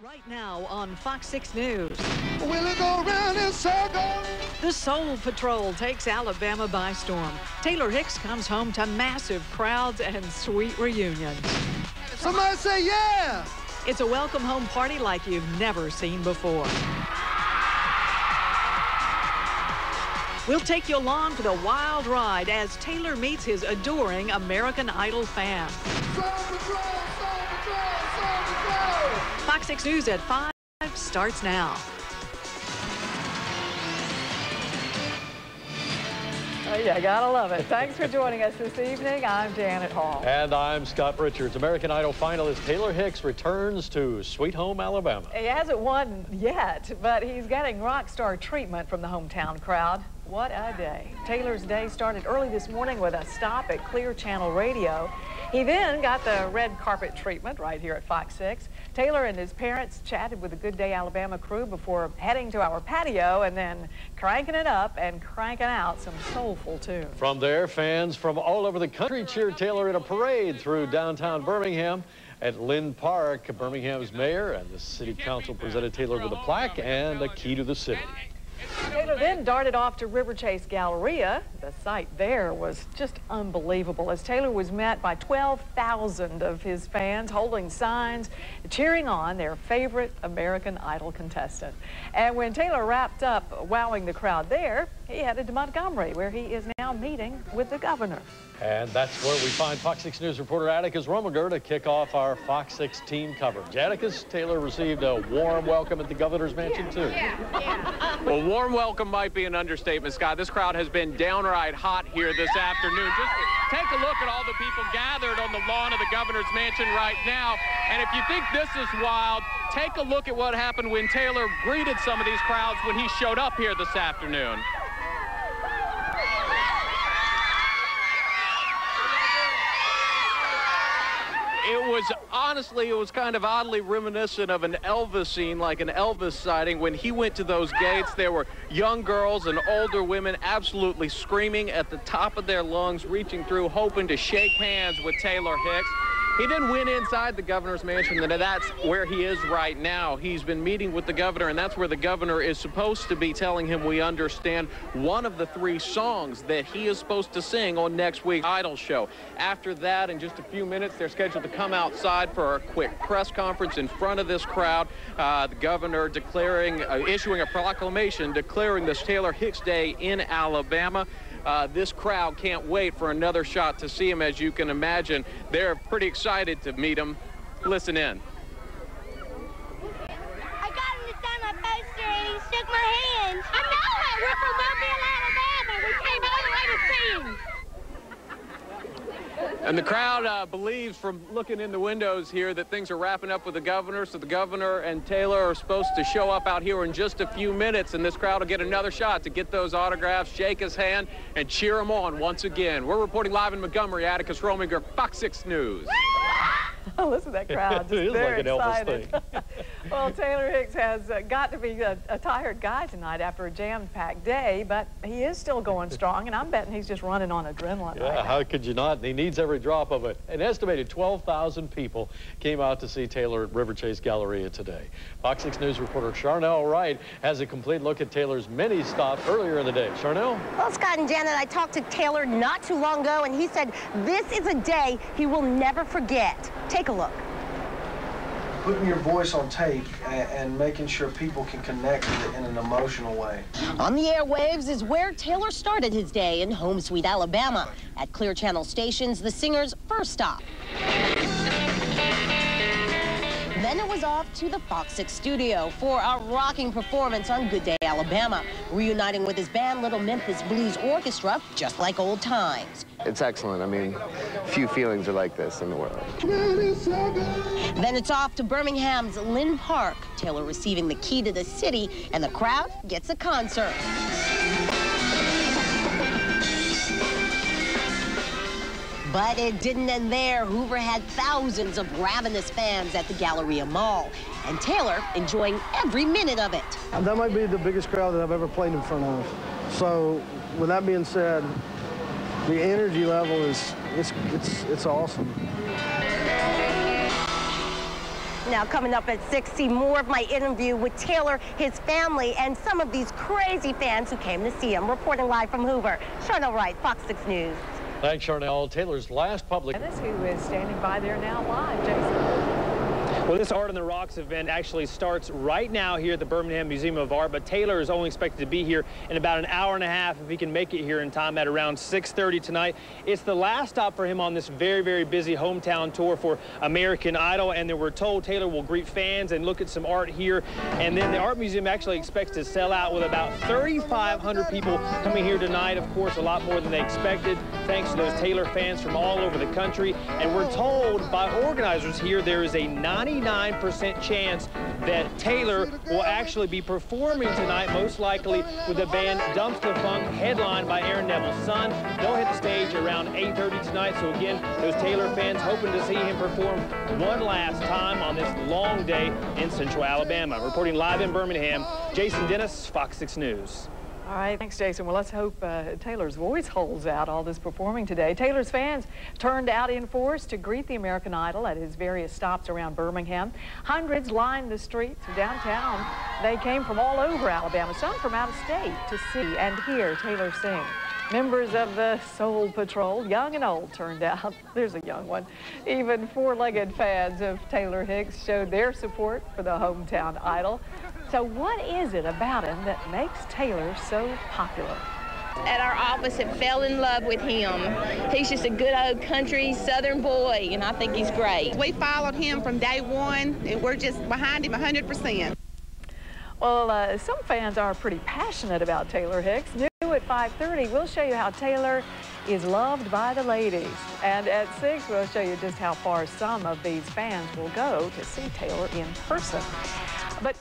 Right now on Fox 6 News. Will it go round in circles? The Soul Patrol takes Alabama by storm. Taylor Hicks comes home to massive crowds and sweet reunions. Somebody say yeah! It's a welcome home party like you've never seen before. We'll take you along for the wild ride as Taylor meets his adoring American Idol fans. Soul Patrol, Soul Patrol, Soul Patrol! Fox 6 News at 5 starts now. Oh, yeah, gotta love it. Thanks for joining us this evening. I'm Janet Hall. And I'm Scott Richards. American Idol finalist Taylor Hicks returns to Sweet Home, Alabama. He hasn't won yet, but he's getting rock star treatment from the hometown crowd. What a day. Taylor's day started early this morning with a stop at Clear Channel Radio. He then got the red carpet treatment right here at Fox 6. Taylor and his parents chatted with the Good Day Alabama crew before heading to our patio and then cranking it up and cranking out some soulful tunes. From there, fans from all over the country cheered Taylor in a parade through downtown Birmingham. At Lynn Park, Birmingham's mayor and the city council presented Taylor with a plaque and a key to the city. Taylor then darted off to River Chase Galleria. The sight there was just unbelievable as Taylor was met by 12,000 of his fans holding signs, cheering on their favorite American Idol contestant. And when Taylor wrapped up wowing the crowd there, he headed to Montgomery, where he is now meeting with the governor. And that's where we find Fox 6 News reporter ATTICUS ROMINGER to kick off our Fox 6 team coverage. ATTICUS, Taylor received a warm welcome at the governor's mansion, too. Yeah. Well, warm welcome might be an understatement, Scott. This crowd has been downright hot here this afternoon. Just take a look at all the people gathered on the lawn of the governor's mansion right now. And if you think this is wild, take a look at what happened when Taylor greeted some of these crowds when he showed up here this afternoon. Honestly, it was kind of oddly reminiscent of an Elvis scene, like an Elvis sighting. When he went to those gates, there were young girls and older women absolutely screaming at the top of their lungs, reaching through, hoping to shake hands with Taylor Hicks. He then went inside the governor's mansion, and that's where he is right now. He's been meeting with the governor, and that's where the governor is supposed to be telling him, we understand, one of the 3 songs that he is supposed to sing on next week's Idol show. After that, in just a few minutes, they're scheduled to come outside for a quick press conference in front of this crowd. The governor issuing a proclamation declaring this Taylor Hicks Day in Alabama. This crowd can't wait for another shot to see him, as you can imagine. They're pretty excited to meet him. Listen in. I got him to sign my poster and he shook my hand. I know it! We're from Mobile, Alabama. We came all the way to see him. And the crowd believes from looking in the windows here that things are wrapping up with the governor, so the governor and Taylor are supposed to show up out here in just a few minutes, and this crowd will get another shot to get those autographs, shake his hand, and cheer him on once again. We're reporting live in Montgomery, ATTICUS ROMINGER, Fox 6 News. Oh, listen to that crowd, just very like excited. Well, Taylor Hicks has got to be a tired guy tonight after a jam-packed day, but he is still going strong, and I'm betting he's just running on adrenaline. Yeah, right now. how could you not? He needs every drop of it. An estimated 12,000 people came out to see Taylor at River Chase Galleria today. Fox 6 News reporter CHARNEL Wright has a complete look at Taylor's many stops earlier in the day. CHARNEL? Well, Scott and Janet, I talked to Taylor not too long ago, and he said this is a day he will never forget. Take a look. Putting your voice on tape and making sure people can connect with it in an emotional way. On the airwaves is where Taylor started his day in home sweet Alabama. At Clear Channel stations, the singer's first stop. Then it was off to the Fox 6 studio for a rocking performance on Good Day Alabama, reuniting with his band Little Memphis Blues Orchestra, just like old times. It's excellent. I mean, few feelings are like this in the world. Then it's off to Birmingham's Lynn Park, Taylor receiving the key to the city, and the crowd gets a concert. But it didn't end there. Hoover had thousands of ravenous fans at the Galleria Mall, and Taylor enjoying every minute of it. That might be the biggest crowd that I've ever played in front of. So, with that being said, the energy level is it's awesome. Now, coming up at 6, see more of my interview with Taylor, his family, and some of these crazy fans who came to see him. Reporting live from Hoover, CHARNEL Wright, Fox 6 News. Thanks, Charnel. Taylor's last public... And this who is standing by there now live, Jason. Well, this Art on the Rocks event actually starts right now here at the Birmingham Museum of Art, but Taylor is only expected to be here in about an hour and a half if he can make it here in time at around 6:30 tonight. It's the last stop for him on this very, very busy hometown tour for American Idol, and then we're told Taylor will greet fans and look at some art here, and then the Art Museum actually expects to sell out with about 3,500 people coming here tonight. Of course, a lot more than they expected, thanks to those Taylor fans from all over the country, and we're told by organizers here there is a 99% chance that Taylor will actually be performing tonight, most likely with the band Dumpster Funk, headlined by Aaron Neville's son. They'll hit the stage around 8:30 tonight, so again, those Taylor fans hoping to see him perform one last time on this long day in Central Alabama. Reporting live in Birmingham, Jason Dennis, Fox 6 News. All right, thanks, Jason. Well, let's hope Taylor's voice holds out all this performing today. Taylor's fans turned out in force to greet the American Idol at his various stops around Birmingham. Hundreds lined the streets downtown. They came from all over Alabama, some from out of state, to see and hear Taylor sing. Members of the Soul Patrol, young and old, turned out. There's a young one. Even four-legged fans of Taylor Hicks showed their support for the hometown idol. So what is it about him that makes Taylor so popular? At our office and fell in love with him. He's just a good old country southern boy, and I think he's great. We followed him from day one, and we're just behind him 100%. Well, some fans are pretty passionate about Taylor Hicks. New at 5:30, we'll show you how Taylor is loved by the ladies. And at 6, we'll show you just how far some of these fans will go to see Taylor in person. But